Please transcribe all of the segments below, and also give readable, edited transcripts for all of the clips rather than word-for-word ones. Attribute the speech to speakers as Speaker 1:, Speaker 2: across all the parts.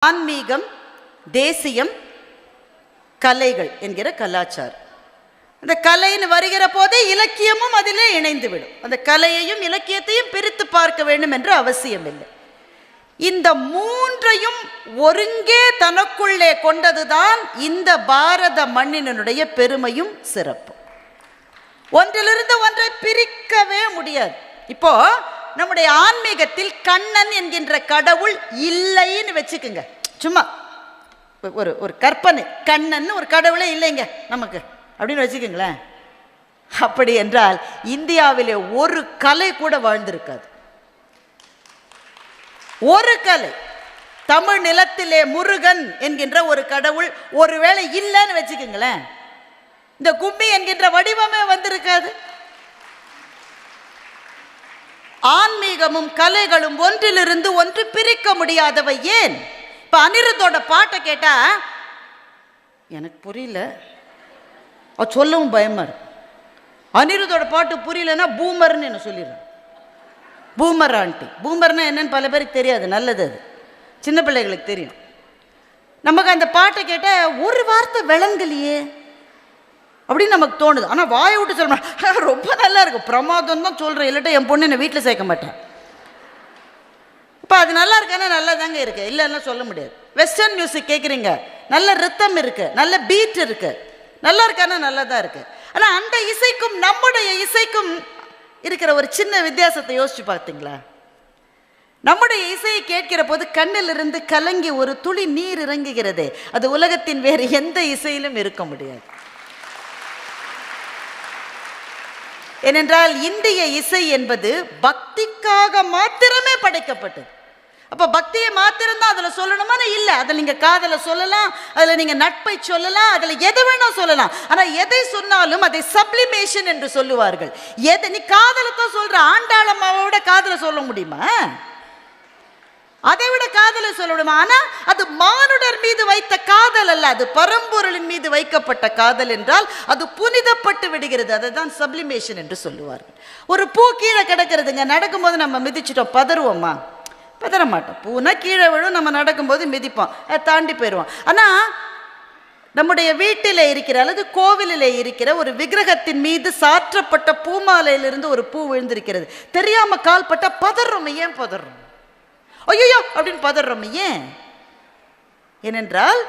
Speaker 1: ஆன்மீகம், தேசியம், கலைகள் என்கிற கலாச்சாரம். அந்த கலைன்னு வருகிற போதே இலக்கியமும் அதிலே இணைந்து விடும். அந்த கலையையும் இலக்கியத்தையும் பிரித்து பார்க்க வேண்டும் என்று அவசியம் இல்லை. இந்த மூன்றையும் ஒருங்கே தனக்குள்ளே கொண்டதுதான் இந்த பாரத மண்ணினுடைய பெருமையும் சிறப்பும். ஒன்றிலிருந்து ஒன்றை பிரிக்கவே முடியாது. இப்போ நம்முடைய ஆன்மீகத்தில் கண்ணன் என்கின்ற கடவுள் இல்லைன்னு வச்சுக்குங்க. சும்மா ஒரு கற்பனை, கண்ணன் ஒரு கடவுளே இல்லைங்க நமக்கு அப்படின்னு வச்சுக்கோங்களேன். அப்படி என்றால் இந்தியாவிலே ஒரு கலை கூட வாழ்ந்திருக்காது. ஒரு கலை, தமிழ் நிலத்திலே முருகன் என்கின்ற ஒரு கடவுள் ஒருவேளை இல்லைன்னு வச்சுக்கோங்களேன், இந்த கும்மி என்கின்ற வடிவமே வந்திருக்காது. ஆன்மீகமும் கலைகளும் ஒன்றிலிருந்து ஒன்று பிரிக்க முடியாதவை. ஏன்? இப்ப அனிருத்தோட பாட்டை கேட்டா எனக்கு புரியல, சொல்லவும் பயமா இருக்கு. அனிருத்தோட பாட்டு புரியலன்னா பூமர்னு என்ன சொல்லிடுறேன். பூமர் ஆண்டி, பூமர்னா என்னன்னு பல பேருக்கு தெரியாது. நல்லது, அது சின்ன பிள்ளைகளுக்கு தெரியும். நமக்கு அந்த பாட்டை கேட்டால் ஒரு வார்த்தை விளங்கலையே அப்படின்னு நமக்கு தோணுது. ஆனால் வாயை விட்டு சொல்ல ரொம்ப நல்லா இருக்கும், பிரமாதம் தான் சொல்கிறேன், இல்லாட்ட என் பொண்ணு என்னை வீட்டில் சேர்க்க மாட்டேன். இப்போ அது நல்லா இருக்கானா நல்லா தாங்க இருக்கு, இல்லைன்னா சொல்ல முடியாது. வெஸ்டர்ன் மியூசிக் கேட்குறீங்க, நல்ல ரித்தம் இருக்குது, நல்ல பீட் இருக்குது, நல்லா இருக்கானா நல்லா தான் இருக்குது. ஆனால் அந்த இசைக்கும் நம்முடைய இசைக்கும் இருக்கிற ஒரு சின்ன வித்தியாசத்தை யோசிச்சு பார்த்தீங்களா? நம்முடைய இசையை கேட்கிற போது கண்ணிலிருந்து கலங்கி ஒரு துளி நீர் இறங்குகிறதே, அது உலகத்தின் வேறு எந்த இசையிலும் இருக்க முடியாது. ஏனென்றால் இந்திய இசை என்பது பக்திக்காக மாத்திரமே படைக்கப்பட்டது. அப்போ பக்தியை மாத்திரம்தான் அதில் சொல்லணுமா? இல்லை, அதில் நீங்கள் காதலை சொல்லலாம், அதில் நீங்கள் நட்பை சொல்லலாம், அதில் எதை வேணா சொல்லலாம். ஆனால் எதை சொன்னாலும் அதை சப்ளிமேஷன் என்று சொல்லுவார்கள். எதை நீ காதலை தான் சொல்கிற, ஆண்டாளம்மாவோட காதலை சொல்ல முடியுமா? அதை விட காதலை சொல்ல முடியுமா? ஆனால் அது மானுடர் மீது வைத்த காதல் அல்ல, அது பரம்பொருளின் மீது வைக்கப்பட்ட காதல் என்றால் அது புனிதப்பட்டு விடுகிறது. அதை தான் சப்ளிமேஷன் என்று சொல்லுவார்கள். ஒரு பூ கீழே கிடக்கிறதுங்க, நடக்கும்போது நம்ம மிதிச்சிட்டோம், பதறுவோமா? பதற மாட்டோம். பூனா கீழே விழும், நம்ம நடக்கும்போது மிதிப்போம், தாண்டி போயிடுவோம். ஆனால் நம்முடைய வீட்டில் இருக்கிற அல்லது கோவிலில் இருக்கிற ஒரு விக்கிரகத்தின் மீது சாற்றப்பட்ட பூமாலையிலிருந்து ஒரு பூ விழுந்திருக்கிறது, தெரியாமல் கால் பட்டா பதறோம். ஏன் பதறோம்? ஐயோ அப்படின்னு பதறோம். ஏன்? ஏனென்றால்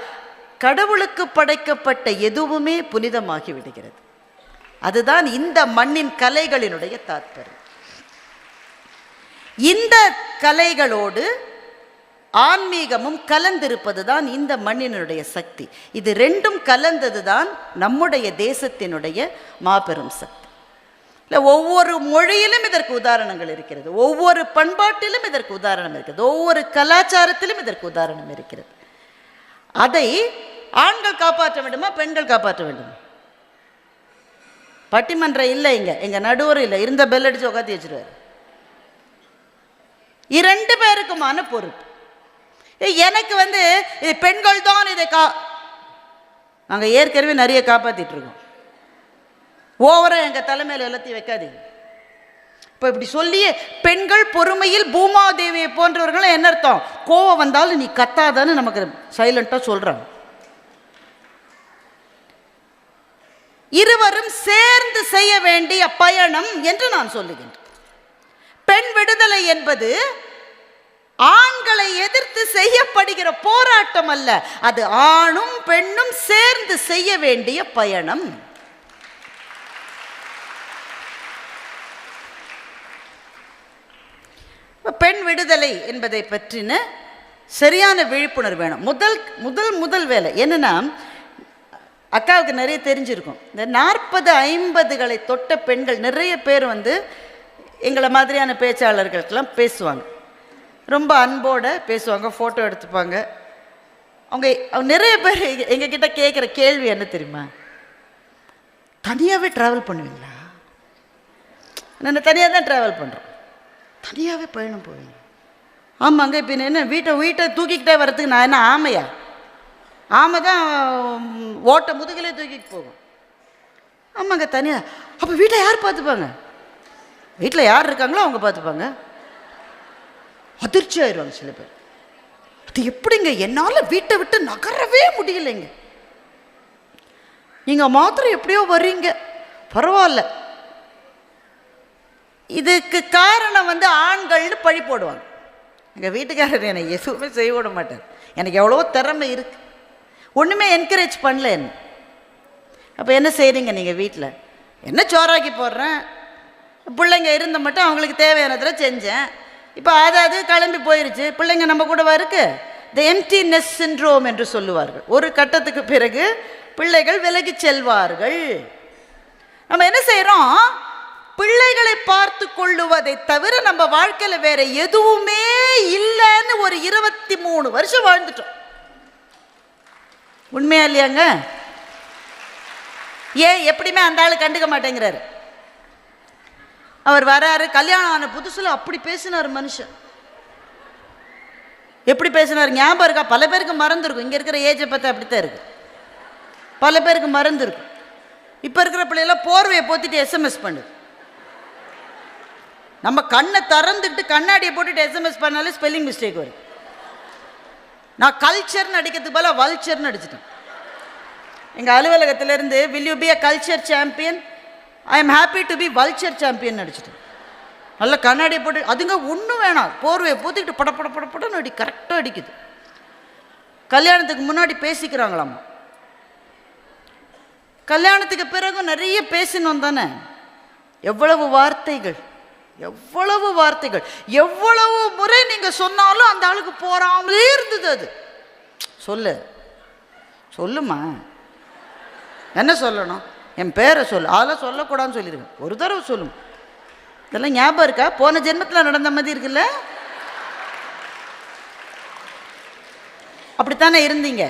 Speaker 1: கடவுளுக்கு படைக்கப்பட்ட எதுவுமே புனிதமாகி விடுகிறது. அதுதான் இந்த மண்ணின் கலைகளினுடைய தாற்பயம். இந்த கலைகளோடு ஆன்மீகமும் கலந்திருப்பது தான் இந்த மண்ணினுடைய சக்தி. இது ரெண்டும் கலந்தது தான் நம்முடைய தேசத்தினுடைய மாபெரும் சக்தி. இல்லை, ஒவ்வொரு மொழியிலும் இதற்கு உதாரணங்கள் இருக்கிறது, ஒவ்வொரு பண்பாட்டிலும் இதற்கு உதாரணம் இருக்கிறது, ஒவ்வொரு கலாச்சாரத்திலும் இதற்கு உதாரணம் இருக்கிறது. அதை ஆண்கள் காப்பாற்ற வேண்டுமா, பெண்கள் காப்பாற்ற வேண்டுமா? பட்டிமன்றம் இல்லை, எங்க நடுவர் இல்லை, இருந்த பெல் அடிச்சு உட்காந்து வச்சிருவார். இரண்டு பேருக்குமான பொறுப்பு. எனக்கு இது பெண்கள் தான் இதை நாங்கள் ஏற்கனவே நிறைய காப்பாற்றிட்டு இருக்கோம். ஓவரா எங்கள் தலைமையில் எல்லாத்தையும் வைக்காதீங்க. இப்போ இப்படி சொல்லியே பெண்கள் பொறுமையில் பூமாதேவியை போன்றவர்கள் என்ன அர்த்தம்? கோவம் வந்தாலும் நீ கத்தாதான்னு நமக்கு சைலண்டாக சொல்கிறாங்க. இருவரும் சேர்ந்து செய்ய வேண்டிய பயணம் என்று நான் சொல்லுகின்றேன். பெண் விடுதலை என்பது ஆண்களை எதிர்த்து செய்யப்படுகிற போராட்டம் அல்ல, அது ஆணும் பெண்ணும் சேர்ந்து செய்ய வேண்டிய பயணம். பெண் விடுதலை என்பதை பற்றின சரியான விழிப்புணர்வு வேணும். முதல் வேலை என்னன்னா, அக்காவுக்கு நிறைய தெரிஞ்சிருக்கும், இந்த 40-50களை தொட்ட பெண்கள் நிறைய பேர் எங்களை மாதிரியான பேச்சாளர்களுக்கெல்லாம் பேசுவாங்க, ரொம்ப அன்போடு பேசுவாங்க, ஃபோட்டோ எடுத்துப்பாங்க. அவங்க நிறைய பேர் எங்ககிட்ட கேட்குற கேள்வி என்ன தெரியுமா? தனியாகவே ட்ராவல் பண்ணுவீங்களா? நான் தனியாக தான் ட்ராவல் பண்ணுறோம். தனியாகவே பயணம் போவீங்க? ஆமாங்க. இப்போ என்ன வீட்டை தூக்கிக்கிட்டே வர்றதுக்கு நான் என்ன ஆமையா? ஆமை தான் ஓட்ட முதுகிலே தூக்கிட்டு போகும். ஆமாங்க, தனியாக. அப்போ வீட்டை யார் பார்த்துப்பாங்க? வீட்டில் யார் இருக்காங்களோ அவங்க பார்த்துப்பாங்க. அதிர்ச்சி ஆயிடுவாங்க சில பேர். அது எப்படிங்க, என்னால் வீட்டை விட்டு நகரவே முடியலைங்க. நீங்கள் மாத்திரம் எப்படியோ வர்றீங்க, பரவாயில்ல. இதுக்கு காரணம் ஆண்கள்னு பழி போடுவாங்க. எங்கள் வீட்டுக்காரர் என்னை எதுவுமே செய்ய விட மாட்டார். எனக்கு எவ்வளோ திறமை இருக்குது, ஒன்றுமே என்கரேஜ் பண்ணல என்ன. அப்போ என்ன செய்கிறீங்க நீங்கள் வீட்டில்? என்ன சோறாக்கி போடுறேன், பிள்ளைங்க இருந்த மட்டும் அவங்களுக்கு தேவையானதில் செஞ்சேன். இப்போ அதாவது கிளம்பி போயிருச்சு, பிள்ளைங்க நம்ம கூடவா இருக்கு. த எம்ப்டினஸ் சிண்ட்ரோம் என்று சொல்லுவார்கள். ஒரு கட்டத்துக்கு பிறகு பிள்ளைகள் விலகி செல்வார்கள். நம்ம என்ன செய்கிறோம், பிள்ளைகளை பார்த்து கொள்ளுவதை தவிர நம்ம வாழ்க்கையில் வேற எதுவுமே இல்லைன்னு ஒரு 23 வருஷம் வாழ்ந்துட்டோம். உண்மையா இல்லையாங்க? ஏன் எப்படியுமே அந்த ஆள் கண்டுக்க மாட்டேங்கிறாரு. அவர் வராரு, கல்யாணம் ஆன புதுசுல அப்படி பேசினார் மனுஷன். எப்படி பேசினார் ஞாபகம் இருக்கா? பல பேருக்கு மறந்துருக்கும். இங்கே இருக்கிற ஏஜை பார்த்து அப்படித்தான் இருக்கு, பல பேருக்கு மறந்துருக்கும். இப்போ இருக்கிற பிள்ளைகளாம் போர்வையை போத்திட்டு எஸ்எம்எஸ் பண்ணு. நம்ம கண்ணை திறந்துக்கிட்டு கண்ணாடியை போட்டுட்டு எஸ்எம்எஸ் பண்ணாலே ஸ்பெல்லிங் மிஸ்டேக் வரும். நான் கல்ச்சர்னு அடிக்கிறதுக்கு போல வல்ச்சர்னு அடிச்சிட்டேன். எங்கள் அலுவலகத்திலேருந்து will you be a culture champion, I am happy to be vulture champion அடிச்சிட்டேன். நல்லா கண்ணாடியை போட்டு, அதுங்க ஒன்றும் வேணாம், போர்வையை போத்திக்கிட்டு பட பட பட படன்னு அடி, கரெக்டாக அடிக்குது. கல்யாணத்துக்கு முன்னாடி பேசிக்கிறாங்களாம், கல்யாணத்துக்கு பிறகு நிறைய பேசினோம் தானே. எவ்வளவு வார்த்தைகள், எவ்வளவு வார்த்தைகள், எவ்வளவு முறை நீங்கள் சொன்னாலும் அந்த ஆளுக்கு போறாமலே இருந்தது. அது சொல்லு சொல்லுமா, என்ன சொல்லணும், என் பேரை சொல்லு, அதெல்லாம் சொல்லக்கூடாதுன்னு சொல்லியிருக்கேன். ஒரு தடவை சொல்லும். இதெல்லாம் ஞாபகம் இருக்கா? போன ஜென்மத்தில் நடந்த மாதிரி இருக்குல்ல. அப்படித்தானே இருந்தீங்க,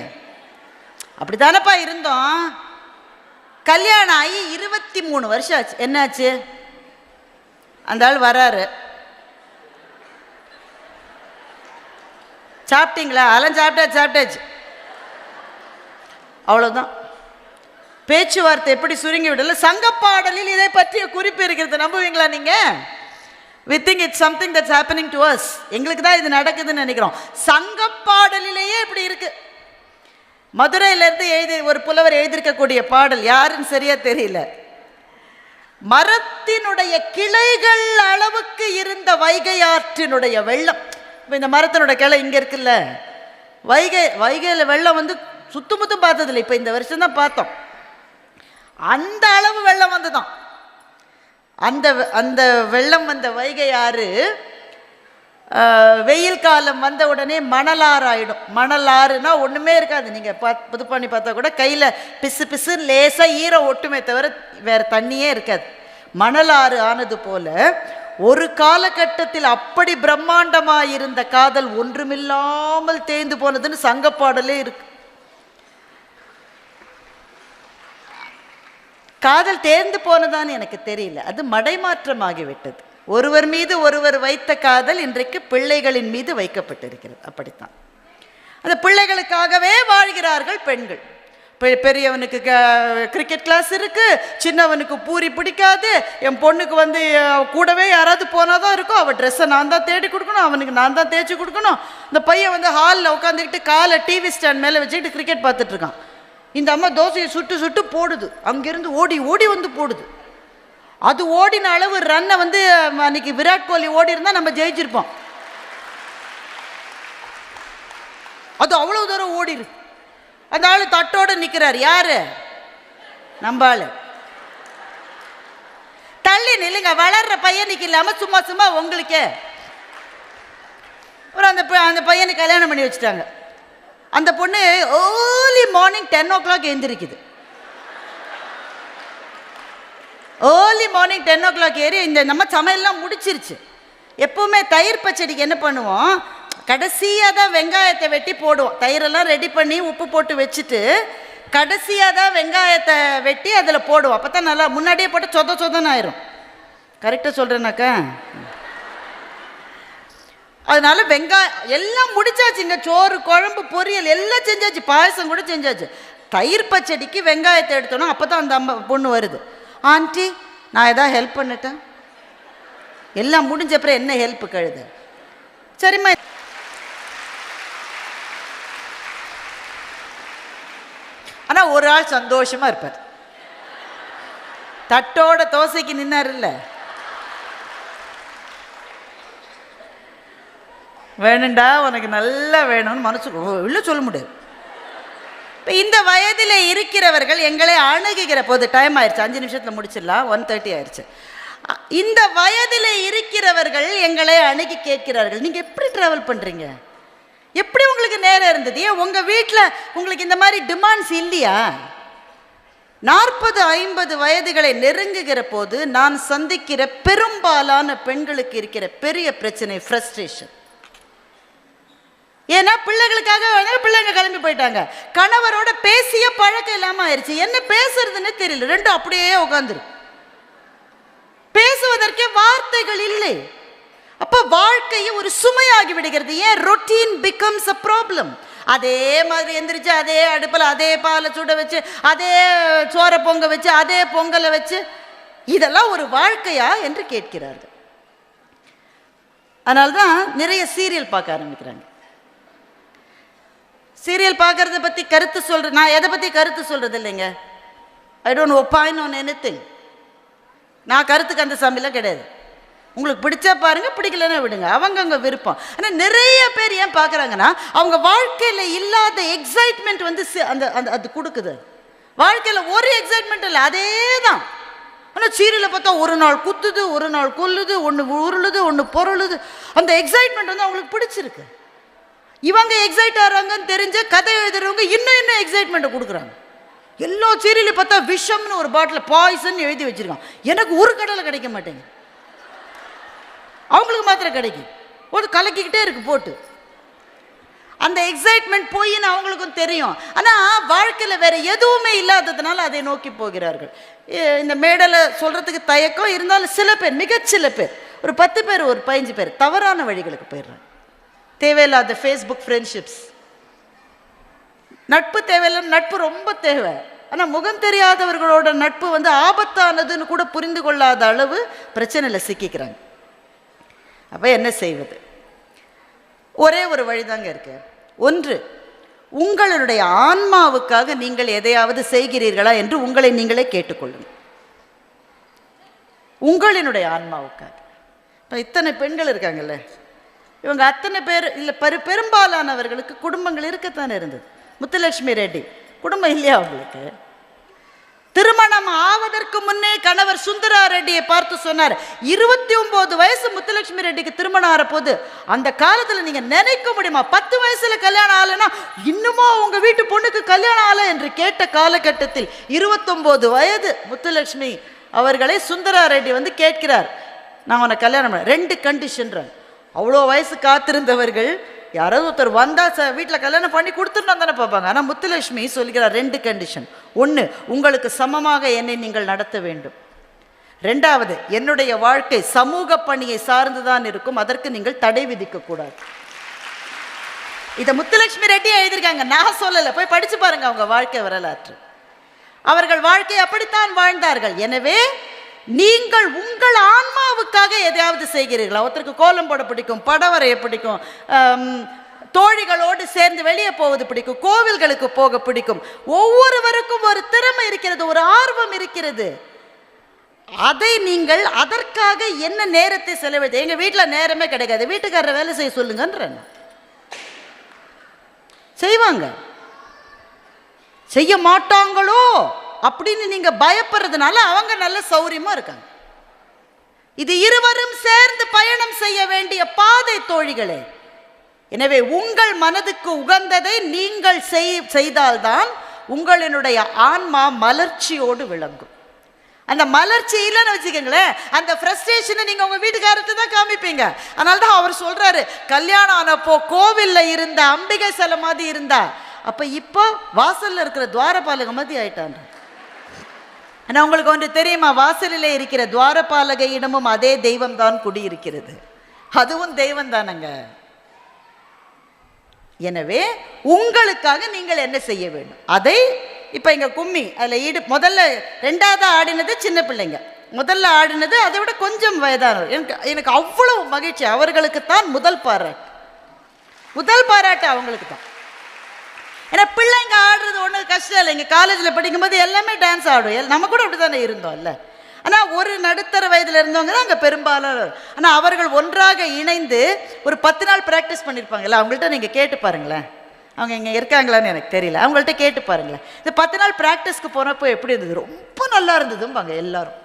Speaker 1: அப்படித்தானப்பா இருந்தோம். கல்யாணம் ஆகி 23 வருஷம் ஆச்சு. என்னாச்சு? அந்த ஆள் வராரு, சாப்பிட்டீங்களா? அதெல்லாம் சாப்பிட்டாச்சு, அவ்வளோதான். பேச்சுவார்த்தை எப்படி சுருங்கி விடல. சங்கப்பாடலில் இதை பற்றிய குறிப்பு இருக்கிறது, நம்புவீங்களா நீங்க? we think it's something that's happening to us. எங்களுக்கு தான் இது நடக்குதுன்னு நினைக்கிறோம். சங்கப்பாடலிலேயே இப்படி இருக்கு. மதுரையிலிருந்து ஒரு புலவர் எழுதியிருக்கக்கூடிய பாடல், யாருன்னு சரியா தெரியல. மரத்தினுடைய கிளைகள் அளவுக்கு இருந்த வைகை ஆற்றினுடைய வெள்ளம். இப்போ இந்த மரத்தினுடைய கிளை இங்கே இருக்குல்ல, வைகையில் வெள்ளம் சுத்தமுத்தும் பார்த்ததில்லை, இப்போ இந்த வருஷம் தான் பார்த்தோம். அந்த அளவு வெள்ளம் வந்துதான். அந்த வெள்ளம் வந்த வைகை ஆறு வெயில் காலம் வந்த உடனே மணலாறு ஆயிடும். மணலாறுனா ஒன்றுமே இருக்காது, நீங்கள் புது பண்ணி பார்த்தா கூட கையில் பிசு பிசுன்னு லேசாக ஈரம் ஒட்டுமே தவிர வேறு தண்ணியே இருக்காது. மணலாறு ஆனது போல ஒரு காலகட்டத்தில் அப்படி பிரம்மாண்டமாக இருந்த காதல் ஒன்றுமில்லாமல் தேய்ந்து போனதுன்னு சங்கப்பாடலே இருக்கு. காதல் தேர்ந்து போனதான்னு எனக்கு தெரியல, அது மடைமாற்றமாகிவிட்டது. ஒருவர் மீது ஒருவர் வைத்த காதல் இன்றைக்கு பிள்ளைகளின் மீது வைக்கப்பட்டிருக்கிறது. அப்படித்தான் அந்த பிள்ளைகளுக்காகவே வாழ்கிறார்கள் பெண்கள். பெரியவனுக்கு கிரிக்கெட் கிளாஸ் இருக்கு, சின்னவனுக்கு பூரி பிடிக்காது, என் பொண்ணுக்கு கூடவே யாராவது போனாதான் இருக்கும், அவள் ட்ரெஸ்ஸை நான் தான் தேடி கொடுக்கணும், அவனுக்கு நான் தான் தேய்ச்சி கொடுக்கணும். இந்த பையன் ஹாலில் உட்காந்துக்கிட்டு காலை டிவி ஸ்டாண்ட் மேலே வச்சுக்கிட்டு கிரிக்கெட் பார்த்துட்டு இருக்கான். இந்த அம்மா தோசையை சுட்டு சுட்டு போடுது, அங்கிருந்து ஓடி ஓடி போடுது. அது ஓடின அளவு ரன்னை அன்னைக்கு விராட் கோலி ஓடி இருந்தால் நம்ம ஜெயிச்சிருப்போம். அது அவ்வளவு தூரம் ஓடிடு. அந்த ஆளு தட்டோட நிற்கிறார். யாரு? நம்ம ஆளு. தள்ளி நில்லுங்க, வளர்ற பையனுக்கு இல்லாம சும்மா சும்மா உங்களுக்கு ஒரு அந்த பையனுக்கு கல்யாணம் பண்ணி வச்சுட்டாங்க. அந்த பொண்ணு ஏர்லி மார்னிங் 10 o'clock எழுந்திருக்குது. ஏர்லி மார்னிங் 10 o'clock ஏறி இந்த நம்ம சமையல்லாம் முடிச்சிருச்சு. எப்பவுமே தயிர் பச்சடிக்கு என்ன பண்ணுவோம், கடைசியாக தான் வெங்காயத்தை வெட்டி போடுவோம். தயிரெல்லாம் ரெடி பண்ணி உப்பு போட்டு வச்சுட்டு கடைசியாக தான் வெங்காயத்தை வெட்டி அதில் போடுவோம். அப்போ தான் நல்லா, முன்னாடியே போட்டு சொதன்னு ஆயிரும். கரெக்டாக சொல்கிறேன்னாக்கா? அதனால வெங்காயம் எல்லாம் முடிச்சாச்சுங்க. சோறு, குழம்பு, பொரியல் எல்லாம் செஞ்சாச்சு, பாயசம் கூட செஞ்சாச்சு. தயிர் பச்சடிக்கு வெங்காயத்தை எடுத்தோன்னா அப்போ தான் அந்த பொண்ணு வருது. ஆண்டி, நான் எதாவது ஹெல்ப் பண்ணிட்டேன்? எல்லாம் முடிஞ்ச அப்புறம் என்ன ஹெல்ப் கழுது? சரிம்மா, ஆனால் ஒரு ஆள் சந்தோஷமா இருப்பார். தட்டோட தோசைக்கு நின்னார் இல்ல, வேணுண்டா உனக்கு நல்லா வேணும்னு மனசு இல்லை சொல்ல முடியாது. இப்போ இந்த வயதில் இருக்கிறவர்கள் எங்களை அணுகுகிற போது, டைம் ஆயிடுச்சு, 5 நிமிஷத்தில் முடிச்சிடலாம், 1:30 ஆயிடுச்சு. இந்த வயதில் இருக்கிறவர்கள் எங்களை அணுகி கேட்கிறார்கள், நீங்கள் எப்படி ட்ராவல் பண்ணுறீங்க, எப்படி உங்களுக்கு நேரம் இருந்தது, ஏன் உங்கள் வீட்டில் உங்களுக்கு இந்த மாதிரி டிமாண்ட்ஸ் இல்லையா? 40-50 வயதுகளை நெருங்குகிற போது நான் சந்திக்கிற பெரும்பாலான பெண்களுக்கு இருக்கிற பெரிய பிரச்சனை ஃப்ரஸ்ட்ரேஷன். ஏன்னா பிள்ளைகளுக்காக பிள்ளைங்க கிளம்பி போயிட்டாங்க, கணவரோட பேசிய பழக்கம் இல்லாமல் ஆயிடுச்சு, என்ன பேசுறதுன்னு தெரியல, ரெண்டும் அப்படியே உட்காந்துரு, பேசுவதற்கே வார்த்தைகள் இல்லை. அப்போ வாழ்க்கையை ஒரு சுமையாகி விடுகிறது. ஏன்? Routine becomes a problem. அதே மாதிரி எந்திரிச்சு அதே அடுப்பில் அதே பாலை சுட வச்சு அதே சோறை பொங்க வச்சு அதே பொங்கலை வச்சு, இதெல்லாம் ஒரு வாழ்க்கையா என்று கேட்கிறார்கள். அதனால்தான் நிறைய சீரியல் பார்க்க ஆரம்பிக்கிறாங்க. சீரியல் பார்க்கறத பற்றி கருத்து சொல்கிறேன், நான் எதை பற்றி கருத்து சொல்கிறது இல்லைங்க. I don't opine on anything. நான் கருத்துக்கு அந்த சாமிலாம் கிடையாது. உங்களுக்கு பிடிச்சா பாருங்க, பிடிக்கலன்னா விடுங்க, அவங்கவுங்க விருப்பம். ஆனால் நிறைய பேர் ஏன் பார்க்குறாங்கன்னா, அவங்க வாழ்க்கையில் இல்லாத எக்ஸைட்மெண்ட் வந்து அந்த அந்த அது கொடுக்குது. வாழ்க்கையில் ஒரு எக்ஸைட்மெண்ட் இல்லை, அதே தான். ஆனால் சீரியலை பார்த்தா ஒரு நாள் குத்துது, ஒரு நாள் கொல்லுது, ஒன்று உருளுது, ஒன்று பொருளுது. அந்த எக்ஸைட்மெண்ட் வந்து அவங்களுக்கு பிடிச்சிருக்கு. இவங்க எக்ஸைட் ஆகிறாங்கன்னு தெரிஞ்ச கதை எழுதுறவங்க இன்னும் எக்ஸைட்மெண்ட்டை கொடுக்குறாங்க. எல்லா சீரியலையும் பார்த்தா விஷம்னு ஒரு பாட்டில் பாய்சன் எழுதி வச்சிருக்கான். எனக்கு ஒரு கடையில் கிடைக்க மாட்டேங்க, அவங்களுக்கு மாத்திரம் கிடைக்கும். ஒரு கலக்கிக்கிட்டே இருக்கு போட்டு. அந்த எக்ஸைட்மெண்ட் போயின்னு அவங்களுக்கும் தெரியும். ஆனால் வாழ்க்கையில் வேற எதுவுமே இல்லாததுனால அதை நோக்கி போகிறார்கள். இந்த மேடையில் சொல்றதுக்கு தயக்கம் இருந்தாலும் சில பேர், மிகச்சில பேர், ஒரு 10 பேர் ஒரு 15 பேர் தவறான வழிகளுக்கு போயிடுறாங்க. தேவையில்லாத ஃபேஸ்புக் ஃப்ரெண்ட்ஷிப்ஸ். நட்பு தேவையில்லை, நட்பு ரொம்ப தேவை. ஆனால் முகம் தெரியாதவர்களோட நட்பு வந்து ஆபத்தானதுன்னு கூட புரிந்து கொள்ளாத அளவு பிரச்சனையில் சிக்கிக்கிறாங்க. அப்போ என்ன செய்வது? ஒரே ஒரு வழிதாங்க இருக்கு. ஒன்று, உங்களுடைய ஆன்மாவுக்காக நீங்கள் எதையாவது செய்கிறீர்களா என்று உங்களை நீங்களே கேட்டுக்கொள்ளுங்கள். உங்களினுடைய ஆன்மாவுக்காக. இப்போ இத்தனை பெண்கள் இருக்காங்கல்ல, இவங்க அத்தனை பேர் இல்லை, பெரும்பாலானவர்களுக்கு குடும்பங்கள் இருக்கத்தானே இருந்தது. முத்துலட்சுமி ரெட்டி குடும்பம் இல்லையா அவங்களுக்கு? திருமணம் ஆவதற்கு முன்னே கணவர் சுந்தரா ரெட்டியை பார்த்து சொன்னார், 29 வயசு முத்துலட்சுமி ரெட்டிக்கு திருமணம் ஆறப்போது. அந்த காலத்தில் நீங்க நினைக்க முடியுமா, 10 வயசுல கல்யாணம் ஆகலைன்னா இன்னுமா உங்க வீட்டு பொண்ணுக்கு கல்யாணம் ஆகலை என்று கேட்ட காலகட்டத்தில் 29 வயது முத்துலட்சுமி அவர்களை சுந்தரா ரெட்டி வந்து கேட்கிறார், நான் உனக்கு கல்யாணம் பண்ண 2 கண்டிஷன்றாங்க. அவ்வளோ வயசு காத்திருந்தவர்கள் யாராவது ஒருத்தர் வந்தா வீட்டில் கல்யாணம் பண்ணி கொடுத்துட்டு தானே பார்ப்பாங்க. ஆனால் முத்துலட்சுமி சொல்கிறார் 2 கண்டிஷன். 1, உங்களுக்கு சமமாக என்னை நீங்கள் நடத்த வேண்டும். 2வது, என்னுடைய வாழ்க்கை சமூக பணியை சார்ந்துதான் இருக்கும், அதற்கு நீங்கள் தடை விதிக்கக்கூடாது. இதை முத்துலட்சுமி ரெட்டி எழுதியிருக்காங்க, நான் சொல்லலை. போய் படிச்சு பாருங்க அவங்க வாழ்க்கை வரலாற்று. அவர்கள் வாழ்க்கை அப்படித்தான் வாழ்ந்தார்கள். எனவே நீங்கள் உங்கள் ஆன்மாவுக்காக எதையாவது செய்கிறீர்களா? ஒருத்தருக்கு கோலம் போட பிடிக்கும், படம் வரைய பிடிக்கும், தோழிகளோடு சேர்ந்து வெளியே போவது பிடிக்கும், கோவில்களுக்கு போக பிடிக்கும். ஒவ்வொருவருக்கும் ஒரு திறமை இருக்கிறது, ஒரு ஆர்வம் இருக்கிறது. அதை நீங்கள் அதற்காக என்ன நேரத்தை செலவிடுது? எங்க வீட்டில் நேரமே கிடைக்காது, வீட்டுக்காரரை வேலை செய்ய சொல்லுங்கன்ற. செய்வாங்க, செய்ய மாட்டாங்களோ அப்படின்னு நீங்க பயப்படுறதுனால அவங்க நல்ல சௌரியமா இருக்காங்க. இது இருவரும் சேர்ந்து பயணம் செய்ய வேண்டிய பாதை தோழிகளே. எனவே உங்கள் மனதுக்கு உகந்ததை நீங்கள் செய்தால்தான் உங்களினுடைய ஆன்மா மலர்ச்சியோடு விளங்கும். அந்த மலர்ச்சி இல்லைன்னு வச்சுக்கோங்களேன், அந்த ஃப்ரஸ்ட்ரேஷனை நீங்க உங்க வீட்டுக்காரத்தை தான் காமிப்பீங்க. அதனால தான் அவர் சொல்றாரு, கல்யாணம் ஆனப்போ கோவில்ல இருந்த அம்பிகை சிலை மாதிரி இருந்தா, அப்ப இப்போ வாசல்ல இருக்கிற துவாரபாலக மாதிரி ஆயிட்டான். ஆனால் உங்களுக்கு ஒன்று தெரியுமா, வாசலிலே இருக்கிற துவாரபாலகையிடமும் அதே தெய்வம் தான் குடியிருக்கிறது, அதுவும் தெய்வம் தானங்க. எனவே உங்களுக்காக நீங்கள் என்ன செய்ய வேண்டும் அதை இப்போ இங்கே கும்மி அதில் முதல்ல 2வது ஆடினது சின்ன பிள்ளைங்க, முதல்ல ஆடினது அதை விட கொஞ்சம் வயதானவர். எனக்கு அவ்வளவு மகிழ்ச்சி. அவர்களுக்கு தான் முதல் பாராட்டு அவங்களுக்கு தான். ஏன்னா பிள்ளைங்க ஆடுறது ஒன்றும் கஷ்டம் இல்லை. இங்கே காலேஜில் படிக்கும்போது எல்லாமே டான்ஸ் ஆடும். நம்ம கூட அப்படி தானே இருந்தோம் இல்லை. ஆனால் ஒரு நடுத்தர வயதில் இருந்தவங்க தான் அங்கே பெரும்பாலும். ஆனால் அவர்கள் ஒன்றாக இணைந்து ஒரு 10 நாள் ப்ராக்டிஸ் பண்ணியிருப்பாங்கல்ல. அவங்கள்ட்ட நீங்கள் கேட்டு பாருங்களேன். அவங்க இங்கே இருக்காங்களான்னு எனக்கு தெரியல. அவங்கள்ட்ட கேட்டு பாருங்களேன். இந்த 10 நாள் ப்ராக்டிஸ்க்கு போனப்போ எப்படி இருந்தது? ரொம்ப நல்லா இருந்ததும்பாங்க எல்லாரும்.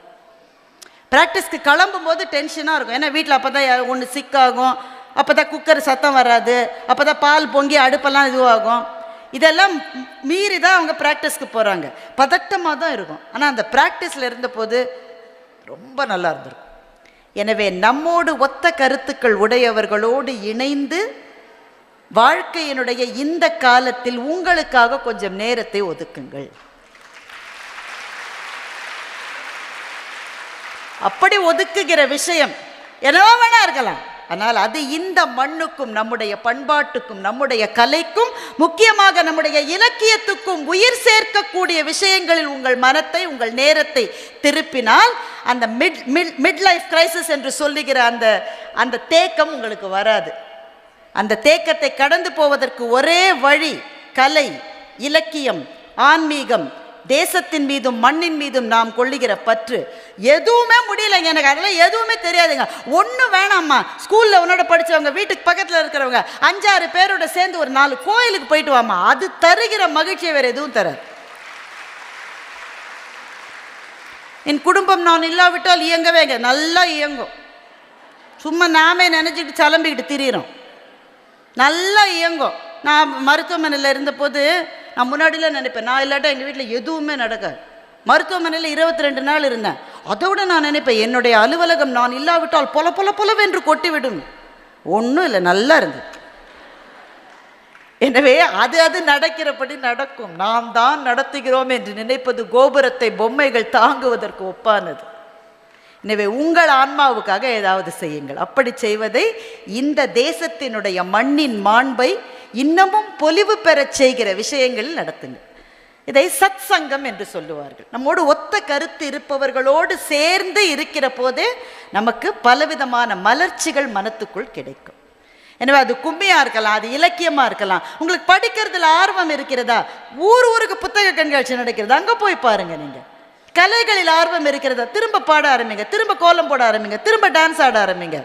Speaker 1: ப்ராக்டிஸ்க்கு கிளம்பும் போது டென்ஷனாக இருக்கும். ஏன்னா வீட்டில் அப்போ தான் ஒன்று சிக்காகும், அப்போ தான் குக்கர் சத்தம் வராது, அப்போ தான் பால் பொங்கி அடுப்பெல்லாம் இதுவாகும். இதெல்லாம் மீறி தான் அவங்க ப்ராக்டிஸ்க்கு போகிறாங்க. பதட்டமாக தான் இருக்கும். ஆனால் அந்த ப்ராக்டிஸில் இருந்தபோது ரொம்ப நல்லா இருந்திருக்கும். எனவே நம்மோடு ஒத்த கருத்துக்கள் உடையவர்களோடு இணைந்து வாழ்க்கையினுடைய இந்த காலத்தில் உங்களுக்காக கொஞ்சம் நேரத்தை ஒதுக்குங்கள். அப்படி ஒதுக்குகிற விஷயம் என்னவோ வேணா இருக்கலாம். ஆனால் அது இந்த மண்ணுக்கும் நம்முடைய பண்பாட்டுக்கும் நம்முடைய கலைக்கும் முக்கியமாக நம்முடைய இலக்கியத்துக்கும் உயிர் சேர்க்கக்கூடிய விஷயங்களில் உங்கள் மனத்தை உங்கள் நேரத்தை திருப்பினால் அந்த மிட் லைஃப் கிரைசிஸ் என்று சொல்லுகிற அந்த தேக்கம் உங்களுக்கு வராது. அந்த தேக்கத்தை கடந்து போவதற்கு ஒரே வழி கலை, இலக்கியம், ஆன்மீகம், தேசத்தின் மீதும் மண்ணின் மீதும் நாம் கொள்ளுகிற பற்று. எதுவுமே முடியலைங்க, எனக்கு அதெல்லாம் எதுவுமே தெரியாதுங்க. ஒன்றும் வேணாம்மா, ஸ்கூலில் உன்னோட படித்தவங்க, வீட்டுக்கு பக்கத்தில் இருக்கிறவங்க 5-6 பேரோட சேர்ந்து ஒரு 4 கோயிலுக்கு போயிட்டு வாமா, அது தருகிற மகிழ்ச்சியை வேறு எதுவும் தராது. என் குடும்பம் நான் இல்லாவிட்டால் இயங்கவேங்க, நல்லா இயங்கும். சும்மா நாமே நினைச்சிட்டு சலம்பிக்கிட்டு திரியிறோம், நல்லா இயங்கும். நான் மருத்துவமனையில் இருந்தபோது நான் முன்னாடிலாம் நினைப்பேன், நான் இல்லாட்டா எங்கள் வீட்டில் எதுவுமே நடக்காது. மருத்துவமனையில் 22 நாள் இருந்தேன். அதோடு நான் நினைப்பேன், என்னுடைய அலுவலகம் நான் இல்லாவிட்டால் பொல பொல பொலவென்று கொட்டிவிடும். ஒன்றும் இல்லை, நல்லா இருந்தது. எனவே அது நடக்கிறபடி நடக்கும். நாம் தான் நடத்துகிறோம் என்று நினைப்பது கோபுரத்தை பொம்மைகள் தாங்குவதற்கு ஒப்பானது. எனவே உங்கள் ஆன்மாவுக்காக ஏதாவது செய்யுங்கள். அப்படி செய்வதை இந்த தேசத்தினுடைய மண்ணின் மாண்பை இன்னமும் பொலிவு பெறச் செய்கிற விஷயங்களில் நடத்துங்க. இதை சத் சங்கம் என்று சொல்லுவார்கள். நம்மோடு ஒத்த கருத்து இருப்பவர்களோடு சேர்ந்து இருக்கிற போதே நமக்கு பலவிதமான மலர்ச்சிகள் மனத்துக்குள் கிடைக்கும். எனவே அது கும்மியாக இருக்கலாம், அது இலக்கியமாக இருக்கலாம். உங்களுக்கு படிக்கிறதுல ஆர்வம் இருக்கிறதா? ஊருக்கு புத்தக கண்காட்சி நடக்கிறது, அங்கே போய் பாருங்கள். நீங்கள் கலைகளில் ஆர்வம் இருக்கிறதா? திரும்ப பாட ஆரம்பிங்க, திரும்ப கோலம் போட ஆரம்பிங்க, திரும்ப டான்ஸ் ஆட ஆரம்பிங்க.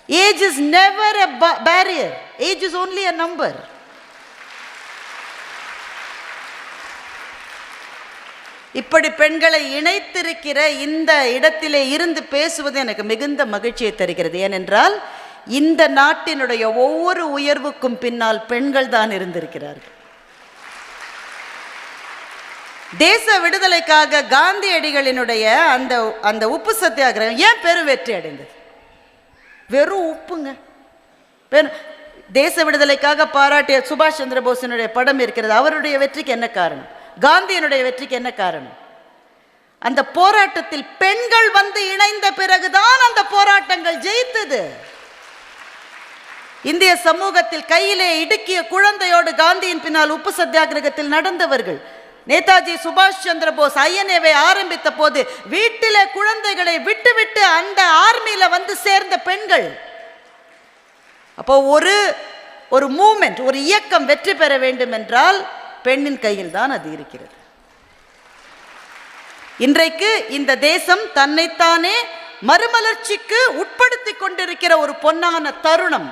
Speaker 1: Age is never a barrier. Age is only a number. இப்படி பெண்களை இணைத்திருக்கிற இந்த இடத்திலே இருந்து பேசுவது எனக்கு மிகுந்த மகிழ்ச்சியை தருகிறது. ஏனென்றால் இந்த நாட்டினுடைய ஒவ்வொரு உயர்வுக்கும் பின்னால் பெண்கள் தான் இருந்திருக்கிறார்கள். தேச விடுதலைக்காக காந்தியடிகளினுடைய அந்த உப்பு சத்தியாகிரகம் ஏன் பெரும் வெற்றி அடைந்தது? வெறும் உப்புங்க. தேச விடுதலைக்காக பாராட்டிய சுபாஷ் சந்திர போஸினுடைய படம் இருக்கிறது. அவருடைய வெற்றிக்கு என்ன காரணம்? காந்தியினுடைய வெற்றிக்கு என்ன காரணம்? அந்த போராட்டத்தில் பெண்கள் வந்து இணைந்த பிறகுதான் அந்த போராட்டங்கள் ஜெயித்தது. இந்திய சமூகத்தில் கையிலே இடுக்கிய குழந்தையோடு காந்தியின் பின்னால் உப்பு சத்தியாகிரகத்தில் நடந்தவர்கள். நேதாஜி சுபாஷ் சந்திர போஸ் ஐஎன்ஏவை ஆரம்பித்த போது வீட்டிலே குழந்தைகளை விட்டுவிட்டு அந்த ஆர்மியில வந்து சேர்ந்த பெண்கள். அப்போ ஒரு மூமெண்ட், ஒரு இயக்கம் வெற்றி பெற வேண்டும் என்றால் பெண்ணின் கையில் தான் அது இருக்கிறது. இன்றைக்கு இந்த தேசம் தன்னைத்தானே மறுமலர்ச்சிக்கு உட்படுத்தி கொண்டிருக்கிற ஒரு பொன்னான தருணம்.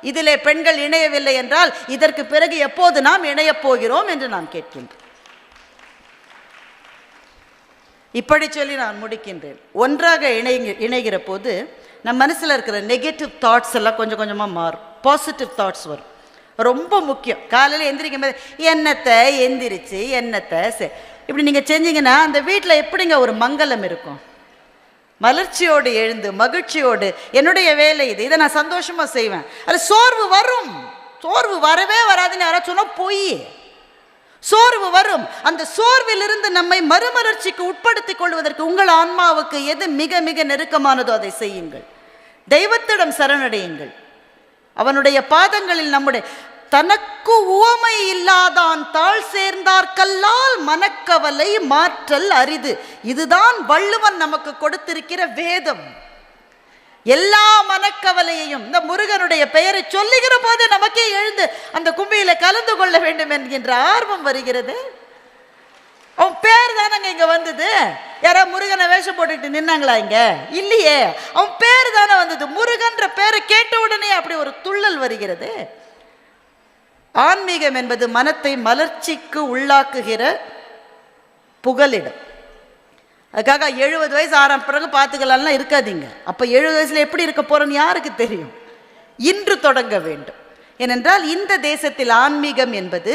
Speaker 1: இதிலே பெண்கள் இணையவில்லை என்றால் இதற்கு பிறகு எப்போது நாம் இணையப் போகிறோம் என்று நான் கேட்கின்றேன். இப்படி சொல்லி நான் முடிக்கின்றேன். ஒன்றாக இணைகிற போது நம் மனசில் இருக்கிற நெகட்டிவ் தாட்ஸ் எல்லாம் கொஞ்சம் கொஞ்சமாக மாறும், பாசிட்டிவ் தாட்ஸ் வரும். ரொம்ப முக்கியம். காலையில் எந்திரிக்கும் போது என்னத்தை எந்திரிச்சு என்னத்தை இப்படி நீங்கள் செஞ்சீங்கன்னா அந்த வீட்டில் எப்படிங்க ஒரு மங்களம் இருக்கும்? மலர்ச்சியோடு எழுந்து மகிழ்ச்சியோடு என்னுடைய வேலை இது, இதை நான் சந்தோஷமாக செய்வேன். அது சோர்வு வரும், சோர்வு வரவே வராதுன்னு யாராவது சொன்னால் பொய். சோர்வு வரும். அந்த சோர்விலிருந்து நம்மை மறுமலர்ச்சிக்கு உட்படுத்தி கொள்வதற்கு உங்கள் ஆன்மாவுக்கு எது மிக மிக நெருக்கமானதோ அதை செய்யுங்கள். தெய்வத்திடம் சரணடையுங்கள். அவனுடைய பாதங்களில் நம்முடைய தனக்கு உவமை இல்லாதான் தாழ் சேர்ந்தார்கல்லால் மனக்கவலை மாற்றல் அரிது. இதுதான் வள்ளுவன் நமக்கு கொடுத்திருக்கிற வேதம். எல்லா மனக்கவலையையும் இந்த முருகனுடைய பெயரை சொல்லுகிற போது நமக்கே எழுந்து அந்த கும்பியில கலந்து கொள்ள வேண்டும் என்கின்ற ஆர்வம் வருகிறது. அவன் பேர் தானங்க இங்க வந்தது. யாரா முருகனை வேஷம் போட்டுக்கிட்டு நின்னாங்களா இங்க? இல்லையே, அவன் பேர் தானே வந்தது. முருகன்ற பேரை கேட்ட உடனே அப்படி ஒரு துள்ளல் வருகிறது. ஆன்மீகம் என்பது மனத்தை மலர்ச்சிக்கு உள்ளாக்குகிற புகலிடம். அதுக்காக 70 வயசு ஆறாம் பிறகு பார்த்துக்கலாம்லாம் இருக்காதீங்க. அப்போ 70 வயசுல எப்படி இருக்க போறோன்னு யாருக்கு தெரியும்? இன்று தொடங்க வேண்டும். ஏனென்றால் இந்த தேசத்தில் ஆன்மீகம் என்பது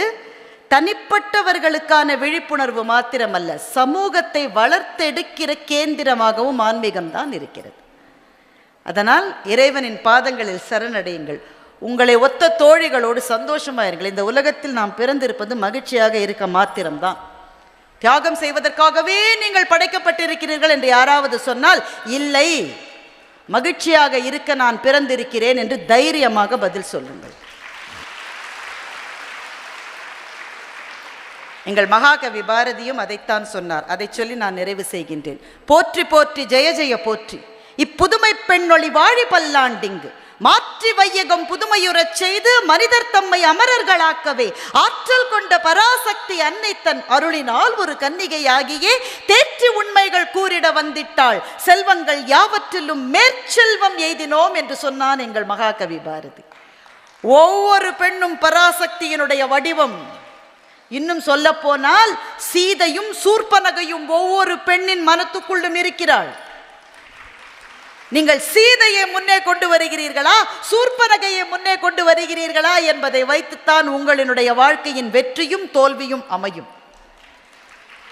Speaker 1: தனிப்பட்டவர்களுக்கான விழிப்புணர்வு மாத்திரமல்ல, சமூகத்தை வளர்த்தெடுக்கிற கேந்திரமாகவும் ஆன்மீகம் தான் இருக்கிறது. அதனால் இறைவனின் பாதங்களில் சரணடையுங்கள். உங்களை ஒத்த தோழிகளோடு சந்தோஷமாயிருங்கள். இந்த உலகத்தில் நாம் பிறந்திருப்பது மகிழ்ச்சியாக இருக்க மாத்திரம்தான். தியாகம் செய்வதற்காகவே நீங்கள் படைக்கப்பட்டிருக்கிறீர்கள் என்று யாராவது சொன்னால், இல்லை, மகிழ்ச்சியாக இருக்க நான் பிறந்திருக்கிறேன் என்று தைரியமாக பதில் சொல்லுங்கள். எங்கள் மகாகவி பாரதியும் அதைத்தான் சொன்னார். அதை சொல்லி நான் நிறைவு செய்கின்றேன். போற்றி போற்றி ஜெய ஜெய போற்றி, இப்புதுமை பெண்ணொளி வாழி பல்லாண்டிங்கு மாற்றி வையகம் புதுமையுறச் செய்து மனிதர் தம்மை அமரர்களாக்கவே ஆற்றல் கொண்ட பராசக்தி அன்னை தன் அருளினால் ஒரு கன்னிகையாகியே தேற்றி உண்மைகள் கூறிட வந்திட்டாள், செல்வங்கள் யாவற்றிலும் மேற்செல்வம் எய்தினோம் என்று சொன்னான் எங்கள் மகாகவி பாரதி. ஒவ்வொரு பெண்ணும் பராசக்தியினுடைய வடிவம். இன்னும் சொல்ல போனால் சீதையும் சூர்பனகையும் ஒவ்வொரு பெண்ணின் மனத்துக்குள்ளும் இருக்கிறாள். நீங்கள் சீதையை முன்னே கொண்டு வருகிறீர்களா, சூர்பனகையை முன்னே கொண்டு வருகிறீர்களா என்பதை வைத்துத்தான் உங்களினுடைய வாழ்க்கையின் வெற்றியும் தோல்வியும் அமையும்.